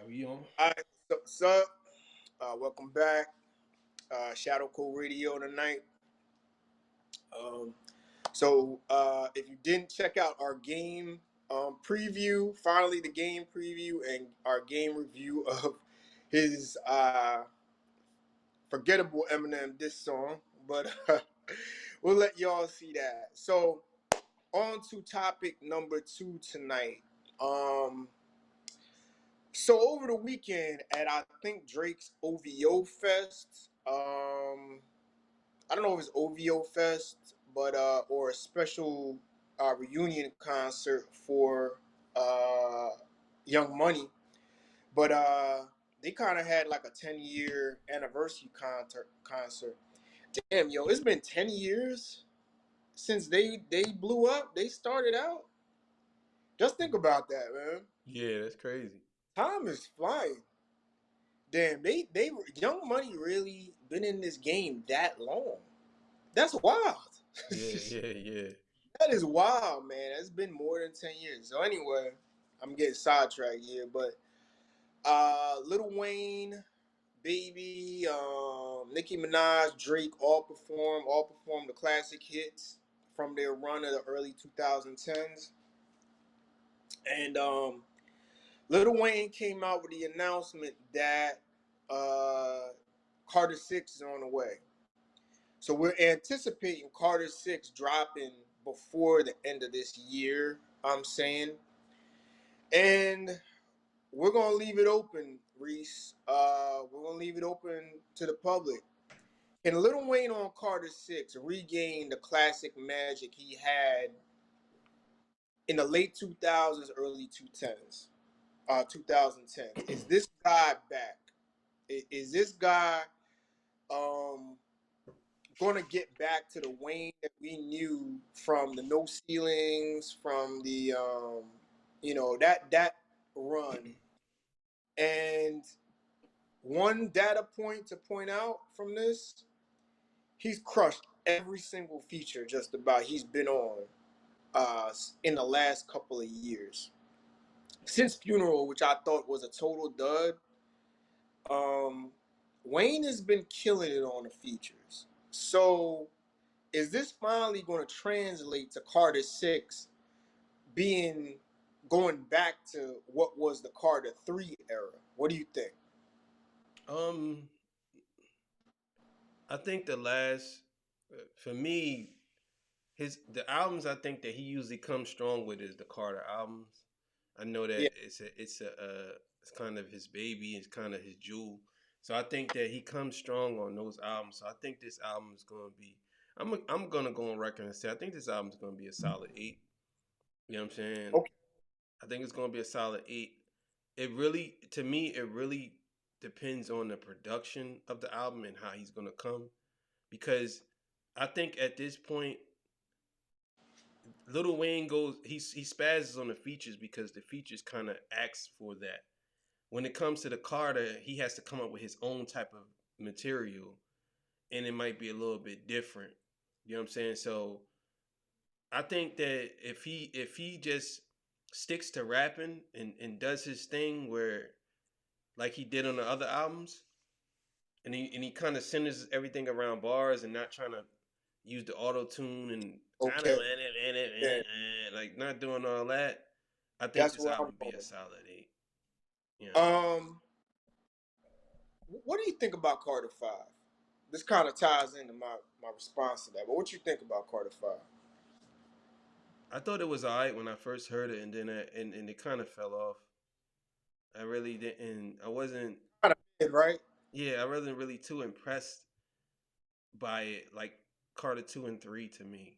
We on? All right, what's up? Welcome back. Shadow Code Radio tonight. Um, if you didn't check out our game preview, finally the game preview and our game review of his forgettable Eminem diss song, but we'll let y'all see that. So on to topic number 2 tonight. Um, So over the weekend at I think Drake's OVO Fest, I don't know if it's OVO Fest, but or a special reunion concert for uh, Young Money, but they kind of had like a 10-year anniversary concert. Damn, yo, it's been 10 years since they blew up. They started out. Just think about that, man. Yeah, that's crazy. Time is flying. Damn, they Young Money really been in this game that long. That's wild. Yeah, yeah, yeah. That is wild, man. It's been more than 10 years. So anyway, I'm getting sidetracked here, but Lil Wayne, Baby, Nicki Minaj, Drake all performed the classic hits from their run of the early 2010s, and Lil Wayne came out with the announcement that uh, Carter Six is on the way. So we're anticipating Carter Six dropping before the end of this year. I'm saying, and we're gonna leave it open, Reese. We're gonna leave it open to the public. Can Lil Wayne on Carter Six regain the classic magic he had in the late 2000s, early 2010s? 2010s. Is this guy back? Is this guy um going to get back to the Wayne that we knew from the No Ceilings, from the that run? And one data point to point out from this, he's crushed every single feature just about he's been on in the last couple of years. Since Funeral, which I thought was a total dud, um, Wayne has been killing it on the features. So is this finally going to translate to Carter Six being going back to what was the Carter Three era? What do you think? Um, I think the last, for me, the albums I think that he usually comes strong with is the Carter albums. I know that Yeah. it's kind of his baby, it's kind of his jewel. So I think that he comes strong on those albums. So I think this album is going to be. I'm gonna go on record and say I think this album is going to be a solid 8. You know what I'm saying? Okay. I think it's going to be a solid 8. It really, to me, it really depends on the production of the album and how he's going to come. Because I think at this point, Little Wayne he spazzes on the features because the features kind of acts for that. When it comes to the Carter, he has to come up with his own type of material, and it might be a little bit different. You know what I'm saying? So I think that if he just sticks to rapping and does his thing where like he did on the other albums, and he kind of centers everything around bars and not trying to use the auto tune and Okay. Yeah. like not doing all that. I think That's this where I'm album would be a going. solid 8. You know, Um, what do you think about Carter Five? This kind of ties into my response to that. But what you think about Carter Five? I thought it was alright when I first heard it, and then and it kind of fell off. I really didn't. I wasn't. Kind of mid, right? Yeah, I wasn't really too impressed by it. Like Carter 2 and 3 to me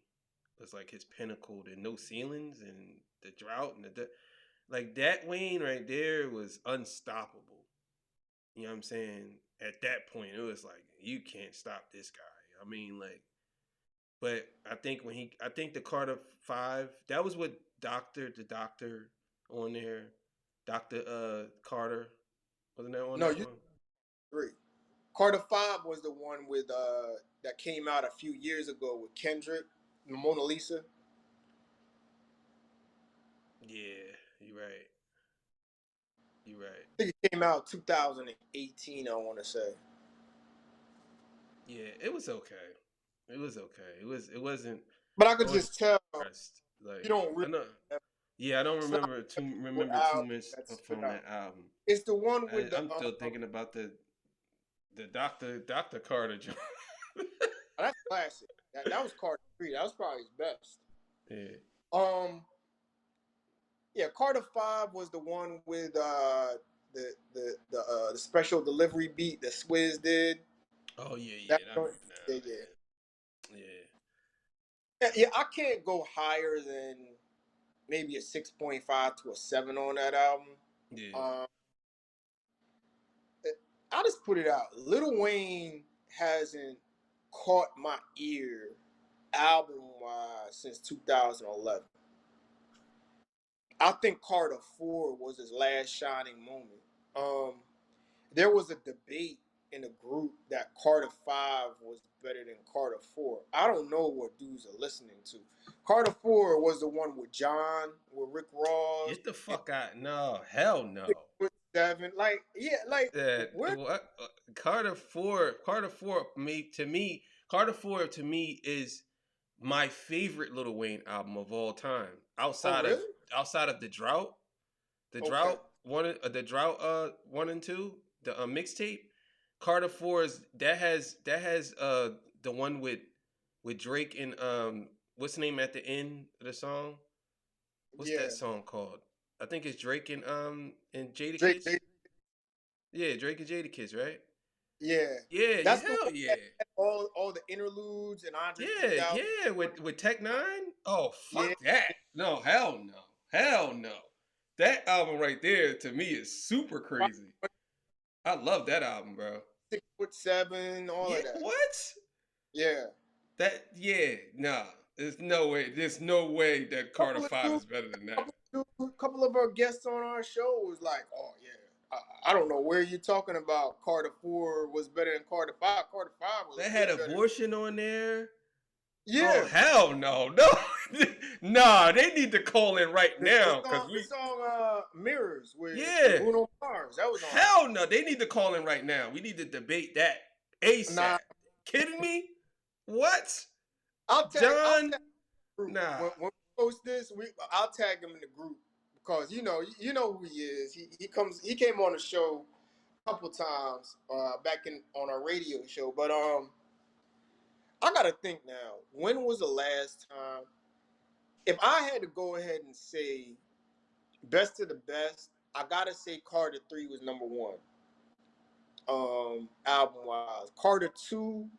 was like his pinnacle. The no ceilings and the drought and like that Wayne right there was unstoppable. You know what I'm saying? At that point, it was like you can't stop this guy. I mean, like, but I think the Carter 5 that was with the Doctor on there, Doctor Carter wasn't that on No, that you one? three. Carter Five was the one with that came out a few years ago with Kendrick, Mona Lisa. Yeah, you're right. You're right. think it came out 2018. I want to say. Yeah, it was okay. It was okay. It wasn't. But I I could wasn't just tell impressed. you Like don't I really. know. Yeah, I don't It's not what remember too album much that stood from out. that album. It's the one with the I'm still thinking about the Doctor Carter joint. that's classic. That was Carter 3. That was probably his best. Yeah. Um, yeah, Carter 5 was the one with the special delivery beat that Swizz did. Oh yeah, That yeah. I joint, remember yeah, now. yeah, Yeah. yeah. I can't go higher than maybe a 6.5 to a 7 on that album. Yeah. Yeah. Um, I'll just put it out. Lil Wayne hasn't caught my ear album wise since 2011. I think Carter 4 was his last shining moment. Um, there was a debate in the group that Carter 5 was better than Carter 4. I don't know what dudes are listening to. Carter 4 was the one with John, with Rick Ross, Get the and fuck out! No, hell no. 6'7". Like, yeah, like That where what Carter 4 made to me. Carter 4 to me is my favorite Lil Wayne album of all time. oh really? Outside of the Okay. drought the drought 1 and 2, the mixtape. Carter 4 is that has the one with Drake and what's the name at the end of the song? What's that Yeah. song called? I think it's Drake and Drake, Jadakiss. Drake Yeah, Drake and Jadakiss, right? yeah. Yeah, That's the hell one yeah. that had all the interludes and Andre Yeah, 3000. yeah, with Tech 9. Oh, Yeah. fuck that. No, hell no. Hell no. That album right there to me is super crazy. I love that album, bro. 6'7", all Yeah, of that. what? Yeah. Yeah, nah. There's no way that Carter Couple of 5 dudes, is better than that. couple of our guests on our show was like, "Oh yeah, I don't know where you're talking about. Carter 4 was better than Carter 5. Carter 5 was They way had better." abortion on there. Oh Yeah, hell no. No. Nah, they need to call in right now cuz the we song "Mirrors" with yeah. Bruno Mars. That was on Hell no. They need to call in right now. We need to debate that there. ASAP. Nah, Kidding me? What? I'll John? tag the group Nah. when we post this. I'll tag him in the group because you know who he is. He came on the show a couple times back in on our radio show, but I gotta think now. When was the last time? If I had to go ahead and say best of the best, I gotta say Carter 3 was number one. Album wise, Carter 2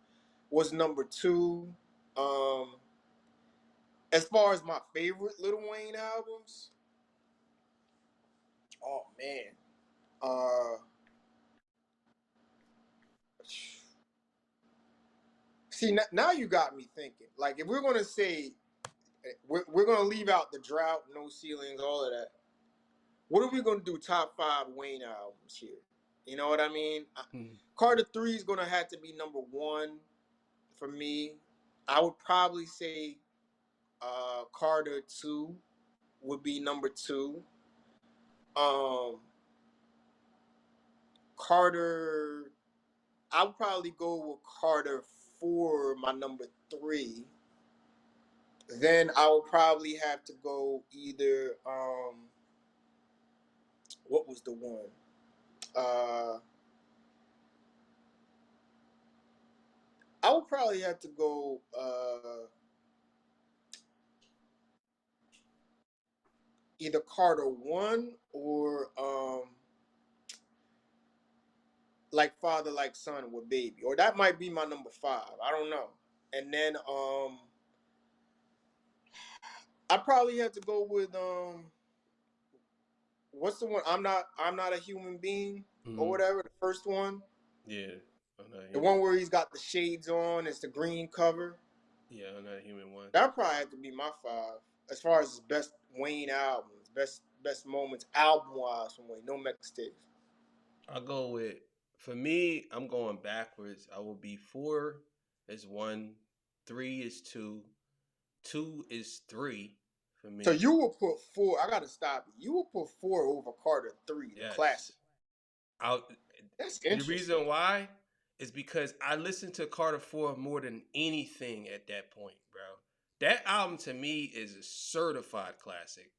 was number two. Um, as far as my favorite Lil Wayne albums, oh man, uh, see now you got me thinking. Like if we're gonna say we're gonna leave out the drought, no ceilings, all of that. What are we gonna do? Top five Wayne albums here. You know what I mean? Hmm. Carter 3 is gonna have to be number one for me. I would probably say Carter 2 would be number two. Um, Carter, I would probably go with Carter 4, my number three. Then I would probably have to go either what was the one? Uh I would probably have to go either Carter 1 or like Father Like Son with Baby. Or that might be my number 5. I don't know. And then I probably have to go with what's the one? I'm not a human being or Hmm. whatever. The first one, Yeah. I'm not the human. one where he's got the shades on. It's the green cover. Yeah, I'm not a human one. That probably have to be my 5 as far as his best Wayne albums, best moments album wise from Wayne. No mixtapes. I'll go with for me, I'm going backwards. I will be 4 is 1, 3 is 2, 2 is 3 for So me. you will put 4. I gotta stop you. You will put 4 over Carter 3, the Yes. classic. I That's the interesting. reason why is because I listened to Carter 4 more than anything at that point, bro. That album to me is a certified classic.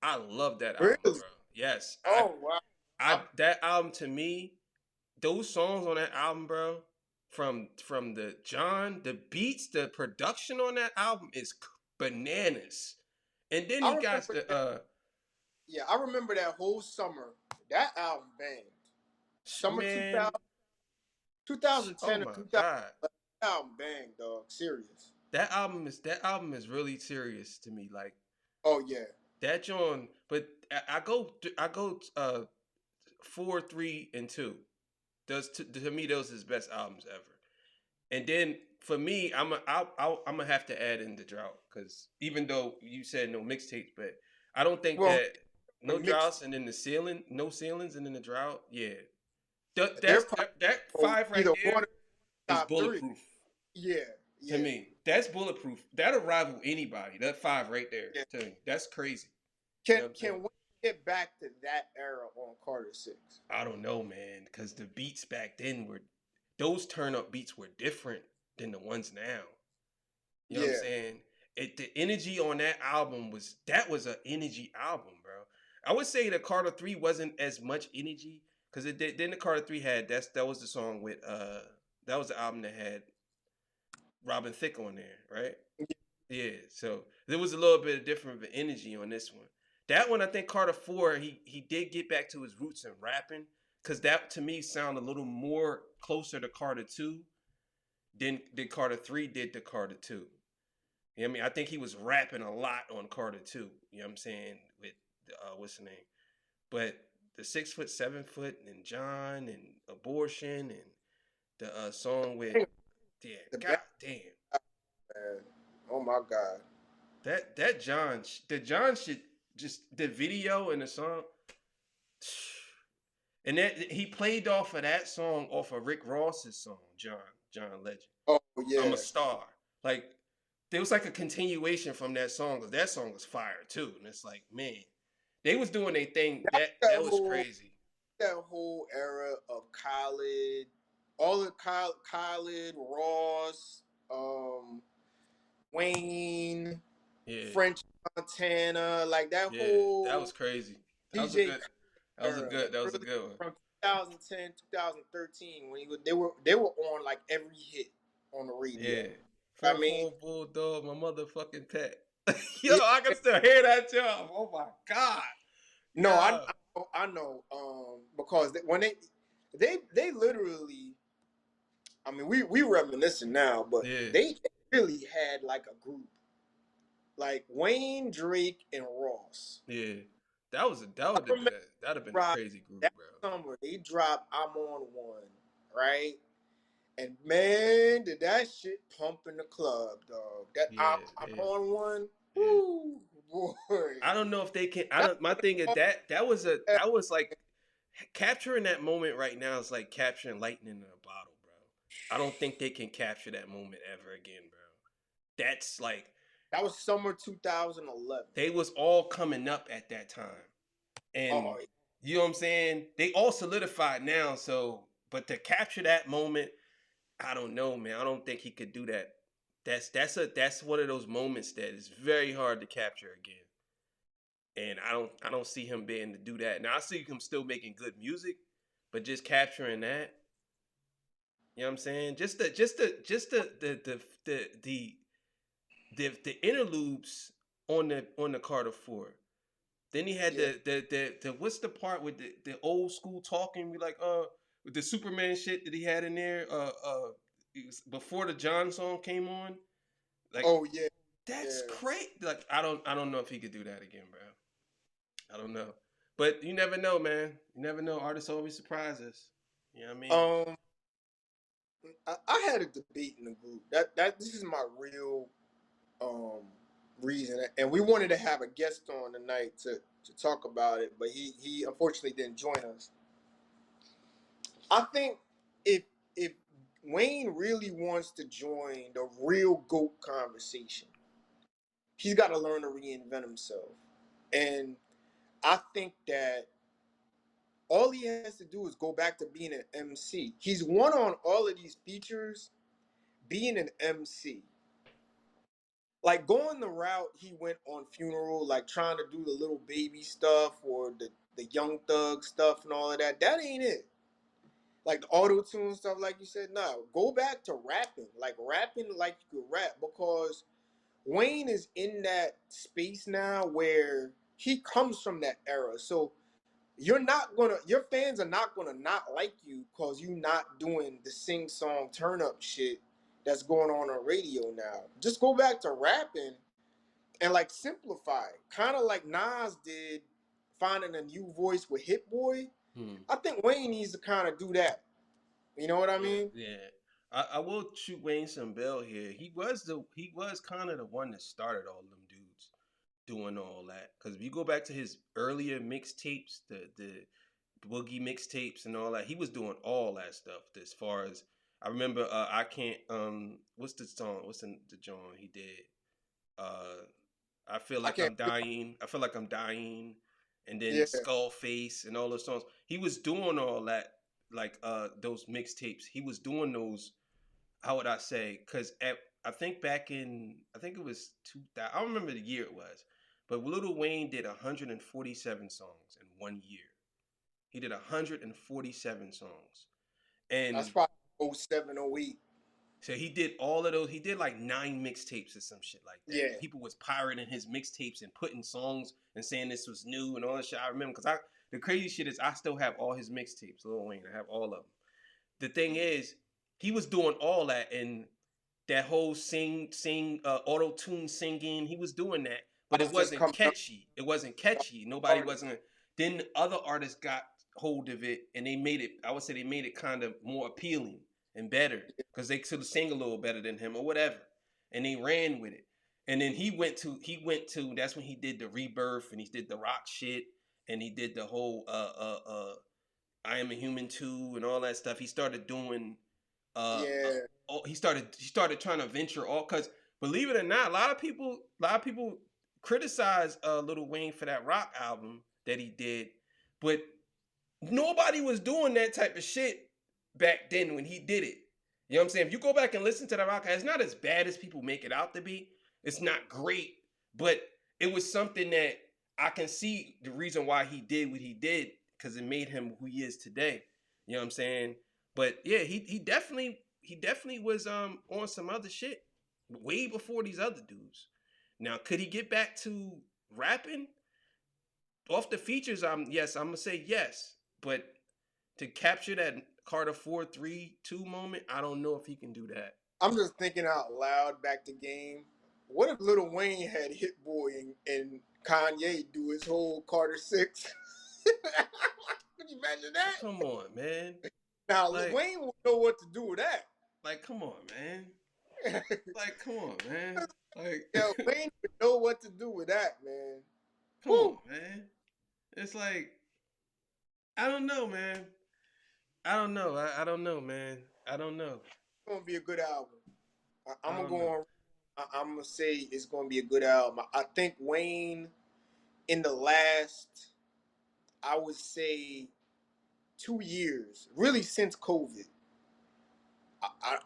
I love that album, Really? bro. Yes, Oh wow. I that album to me, those songs on that album, bro, from the beats, the production on that album is bananas. And then I he got remember the that. Yeah, I remember that whole summer. That album banged. Summer man, 2000, 2010 oh or my 2011. god. That album banged, dog. Serious. That album is really serious to me. Like Oh yeah. that John, but I go 4, 3, and 2. Those to me those is best albums ever. And then for me, I'm gonna have to add in the drought because even though you said no mixtapes, but I don't think Well, that no mixed. droughts and then the ceiling, no ceilings and then the drought. Yeah, They're that's probably that five right either one there of the is top three. bulletproof Yeah, to yeah, me. That's bulletproof. That'll rival anybody. That five right there yeah. to me. That's crazy. You Can know what I'm saying? can we get back to that era on Carter Six? I don't know, man, because the beats back then were those turn up beats were different than the ones now. You know what I'm Yeah. saying? The energy on that album was an energy album, bro. I would say the Carter 3 wasn't as much energy because it did then the Carter 3 had that was the song with that was the album that had Robin Thicke on there, right? Yeah, so there was a little bit of different of an energy on this one. That one, I think Carter 4, he did get back to his roots in rapping because that to me sound a little more closer to Carter 2 than Carter 3 did to Carter 2. You know what I mean? I think he was rapping a lot on Carter 2. You know what I'm saying? With what's the name? But the 6 foot, 7 foot, and John and abortion and the song with yeah, The god best, damn. man. Oh my God. That the John shit, just the video and the song, and that he played off of that song off of Rick Ross's song, John Legend. Oh I'm a yeah. star. Like there was like a continuation from that song because that song was fire too, and it's like man, they was doing their thing. That That was whole crazy. that whole era of Khaled, all of Khaled, Ross, um, Wayne, Yeah, French Montana, like that yeah, that was whole crazy. That was a DJ good. That was a era, good. That was a early good one. from 2010, 2013, when they were on like every hit on the radio. Yeah. I Four mean, four bulldog, my motherfucking pet. Yo, yeah, I can still hear that job. Oh my god. no, Yeah. I know, because when they literally, I mean, we reminiscing now, but Yeah. they really had like a group, like Wayne, Drake, and Ross. Yeah. That I would have been remember that'd have been a right crazy group, that bro. summer they dropped "I'm on One," right? And man, did that shit pump in the club, dog. That Yeah, I'm yeah, on one. yeah. Woo, boy. I don't know if they can. I That, don't. My thing is that was like capturing that moment right now is like capturing lightning in a bottle, bro. I don't think they can capture that moment ever again, bro. That's like that was summer 2011. they was all coming up at that time, and Oh, you know what I'm saying. They all solidified now, so but to capture that moment, I don't know, man. I don't think he could do that. That's one of those moments that is very hard to capture again. And I don't see him being to do that. Now I see him still making good music, but just capturing that, you know what I'm saying? Just the interludes on the Carter 4. Then he had yeah. the what's the part with the old school talking? We like with the Superman shit that he had in there. It was before the John song came on. Like Oh, yeah. that's Yeah. great. Like I don't know if he could do that again, bro. I don't know. But you never know, man. You never know. Artists always surprise us. You know what I mean? Um, I had a debate in the group. That this is my real um reason, and we wanted to have a guest on tonight to talk about it, but he unfortunately didn't join us. I think if if Wayne really wants to join the real GOAT conversation, he's got to learn to reinvent himself. And I think that all he has to do is go back to being an MC. He's won on all of these features being an MC. Like going the route he went on Funeral, like trying to do the little baby stuff or the Young Thug stuff and all of that. That ain't it. Like the auto tune stuff, like you said, no. Go back to rapping like you could rap, because Wayne is in that space now where he comes from that era. So your fans are not gonna not like you because you not doing the sing song turn up shit that's going on radio now. Just go back to rapping and like simplify, kind of like Nas did, finding a new voice with Hit Boy. Hmm. I think Wayne needs to kind of do that. You know what I Yeah, mean? yeah. I will shoot Wayne some bell here. He was kind of the one that started all them dudes doing all that. Because if you go back to his earlier mixtapes, the boogie mixtapes and all that, he was doing all that stuff. As far as I remember, I can't. What's the song? What's the John he did? Uh, I feel I like can't. I'm dying. I feel like I'm dying. And then Yeah, Skullface and all those songs. He was doing all that, like those mixtapes. He was doing those. How would I say? Because I think back in I think it was 2000. I don't remember the year it was, but Lil Wayne did 147 songs in 1 year. He did 147 songs, that's and probably 07, 08. so he did all of those. He did like 9 mixtapes or some shit like that. And Yeah, people was pirating his mixtapes and putting songs and saying this was new and all that shit. I remember because I the crazy shit is I still have all his mixtapes, Lil Wayne. I have all of them. The thing is, he was doing all that and that whole auto tune singing. He was doing that, I but it was just wasn't coming up catchy. It wasn't catchy. Nobody started. wasn't. Then other artists got hold of it and they made it. I would say they made it kind of more appealing and better because they could sing a little better than him or whatever, and they ran with it. And then he went to. That's when he did the rebirth and he did the rock shit and he did the whole I am a human too and all that stuff. He started doing Yeah, he started trying to venture all because believe it or not, a lot of people criticize Lil Wayne for that rock album that he did, but nobody was doing that type of shit back then when he did it. You know what I'm saying? If you go back and listen to the rock, it's not as bad as people make it out to be. It's not great, but it was something that I can see the reason why he did what he did because it made him who he is today. You know what I'm saying? But yeah, he definitely was on some other shit way before these other dudes. Now, could he get back to rapping off the features? I'm gonna say yes, but to capture that Carter 4-3-2 moment, I don't know if he can do that. I'm just thinking out loud back to game. What if Lil Wayne had Hit Boy and Kanye do his whole Carter 6? Could you imagine that? Come on, man. Now, Lil Like, Wayne would know what to do with that. come on, man. Like, come on, man. Like, Yeah, Wayne would know what to do with that, man. come on, Whew. man. It's like I don't know, man. I don't know. I don't know, man. I don't know. It's gonna be a good album. I'm I gonna don't go know. on. I'm gonna say it's gonna be a good album. I think Wayne in the last, I would say, 2 years, really since COVID.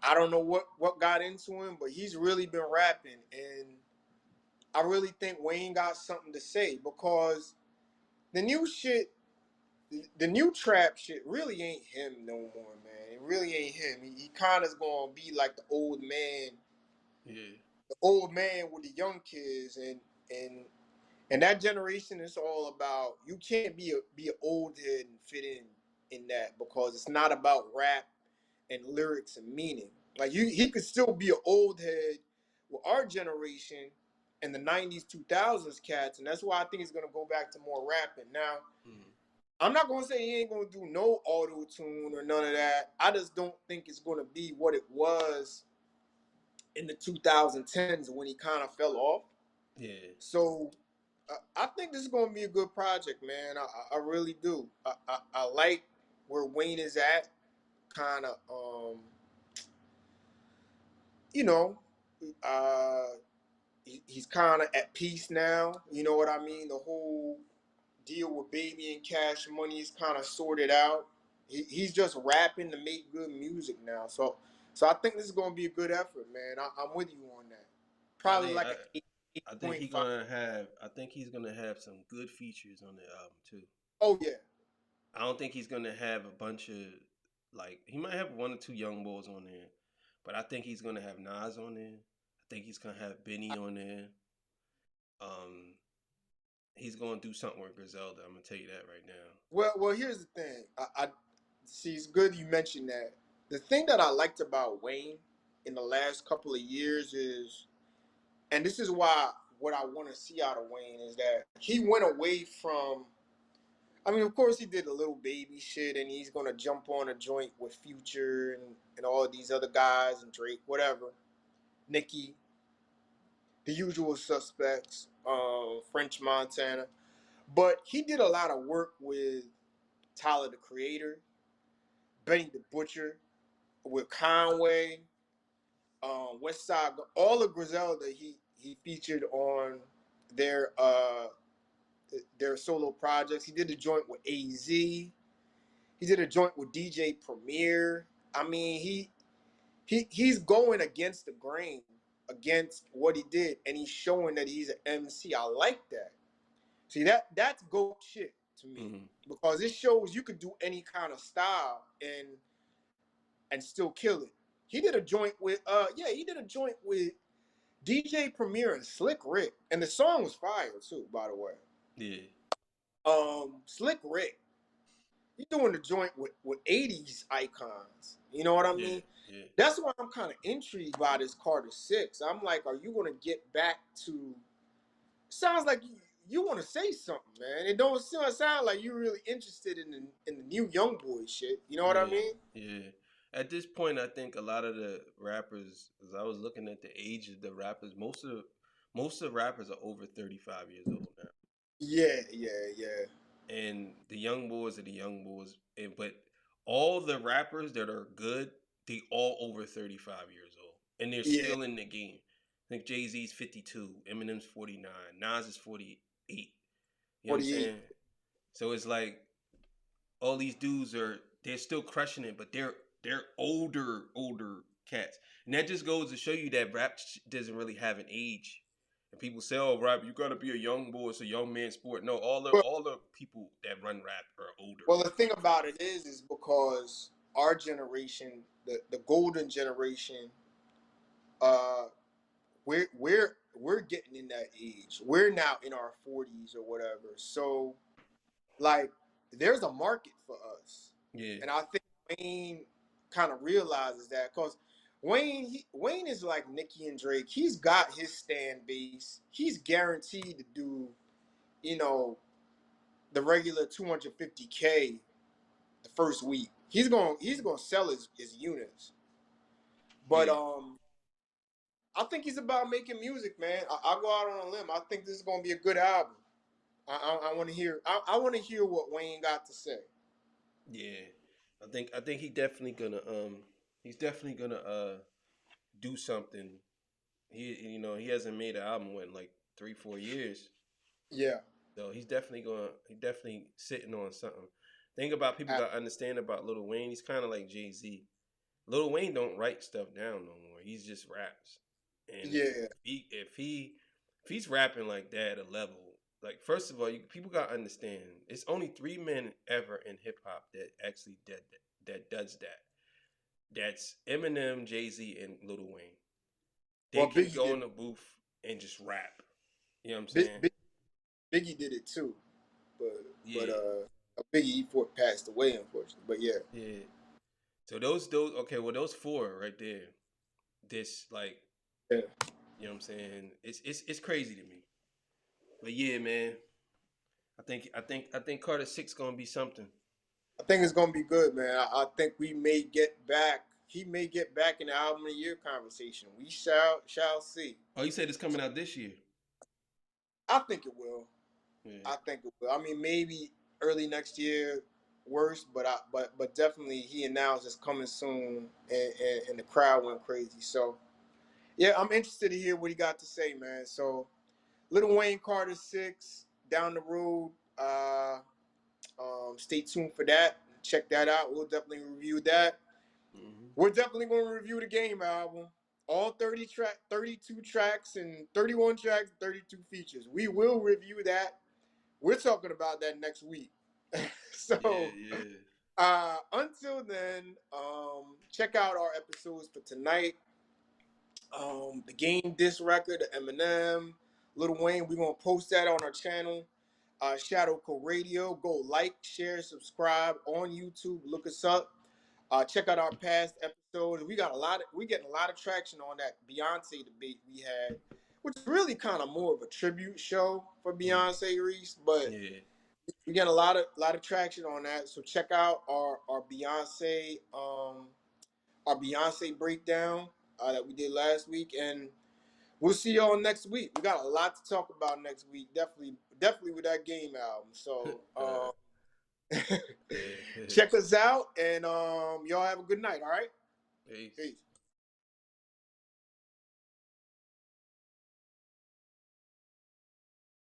I don't know what got into him, but he's really been rapping, and I really think Wayne got something to say because the new shit, the new trap shit, really ain't him no more, man. It really ain't him. He kind of gonna be like Yeah. the old man with the young kids, and and that generation is all about you can't be an old head and fit in that because it's not about rap and lyrics and meaning. Like he could still be an old head with our generation and the 90s 2000s cats, and that's why I think he's gonna go back to more rapping. Now Mm. I'm not gonna say he ain't gonna do no auto tune or none of that. I just don't think it's gonna be what it was in the 2010s when he kind of fell off. Yeah. So I think this is going to be a good project, man. I really do. I like where Wayne is at. Kind of, you know, uh, he's kind of at peace now. You know what I mean? The whole deal with Baby and Cash Money is kind of sorted out. He's just rapping to make good music now. So I think this is gonna be a good effort, man. I'm with you on that. I Probably think like I, an eight I think point he five. gonna have. I think he's gonna have some good features on the album too. Oh yeah, I don't think he's gonna have a bunch of like. He might have one or two young boys on there, but I think he's gonna have Nas on there. I think he's gonna have Benny on there. Um, he's gonna do something with Griselda. I'm gonna tell you that right now. well, here's the thing. I see. It's good you mentioned that. The thing that I liked about Wayne in the last couple of years is, and this is why what I want to see out of Wayne is that he went away from. I mean, of course, he did a little baby shit, and he's gonna jump on a joint with Future and all these other guys and Drake, whatever, Nicki, the usual suspects, French Montana. But he did a lot of work with Tyler the Creator, Benny the Butcher, with Conway, West Side, all of Griselda. He featured on their uh their solo projects. He did a joint with AZ. He did a joint with DJ Premier. I mean, he's going against the grain, against what he did, and he's showing that he's an MC. I like that. See, that's goat shit to me, Mm-hmm. because it shows you could do any kind of style and still kill it. He did a joint with he did a joint with DJ Premier and Slick Rick, and the song was fire too, by the way. Yeah, Slick Rick, he doing the joint with 80s icons. You know what I yeah, mean? yeah, That's why I'm kind of intrigued by this Carter Six. I'm like, are you gonna get back to? Sounds like you want to say something, man. It don't sound like you're really interested in the new young boy shit. You know what I yeah, mean? yeah. At this point, I think a lot of the rappers, as I was looking at the age of the rappers, most of the rappers are over 35 years old now. Yeah, yeah, yeah, And the young boys are the young boys. And but all the rappers that are good, they all over 35 years old, and they're yeah. still in the game. I think Jay Z's 52, Eminem's 49, Nas is 48. You know what I'm 48. saying? So it's like all these dudes they're still crushing it, but they're older cats, and that just goes to show you that rap doesn't really have an age. And people say, "Oh, rap, you gotta be a young boy. It's a young man sport." No, Well, all the people that run rap are older well, the than thing 35. about it is because our generation, the golden generation, uh, we're getting in that age. We're now in our 40s or whatever. So like, there's a market for us, Yeah, and I think Wayne kind of realizes that, because Wayne is like Nicki and Drake. He's got his stand base. He's guaranteed to do, you know, the regular 250K the first week. He's gonna sell his units. But yeah, I think he's about making music, man. I'll go out on a limb. I think this is gonna be a good album. I want to hear. I want to hear what Wayne got to say. yeah. I think he's definitely gonna do something. He hasn't made an album in like 3 4 years. Yeah. So he definitely sitting on something. Thing about people got to understand about Lil Wayne, he's kind of like Jay Z. Lil Wayne don't write stuff down no more. He's just raps. And Yeah. if he's rapping like that at a level, like first of all, people got to understand, it's only three men ever in hip hop that actually did that does that. That's Eminem, Jay Z, and Lil Wayne. They Well, can Biggie go did. in the booth and just rap. You know what I'm Big, saying? Big, Biggie did it too, but Yeah, Biggie passed away, unfortunately. But yeah. yeah. So those okay, well those four right there, this like Yeah. you know what I'm saying? It's crazy to me. But yeah, man, I think Carter Six gonna be something. I think it's gonna be good, man. I think we may get back. He may get back in the album of the year conversation. We shall see. Oh, you said it's coming out this year. I think it will. Yeah, I think it will. I mean, maybe early next year, worse, but definitely he announced it's coming soon, and the crowd went crazy. So yeah, I'm interested to hear what he got to say, man. So Little Wayne Carter Six down the road. Stay tuned for that. Check that out. We'll definitely review that. Hmm. We're definitely going to review the Game album. All 32 tracks and 31 tracks, 32 features. We will review that. We're talking about that next week. Yeah, So yeah. until then, check out our episodes for tonight. The Game Disc record, the Eminem, Lil Wayne. We're gonna post that on our channel, Shadow Code Radio. Go like, share, subscribe on YouTube. Look us up. Check out our past episodes. We getting a lot of traction on that Beyonce debate we had, which is really kind of more of a tribute show for Beyonce Reese, but Yeah. we getting a lot of traction on that. So check out our Beyonce breakdown that we did last week, and we'll see y'all next week. We got a lot to talk about next week. Definitely with that Game album. So Yeah. check us out, and y'all have a good night. All right, Peace. peace.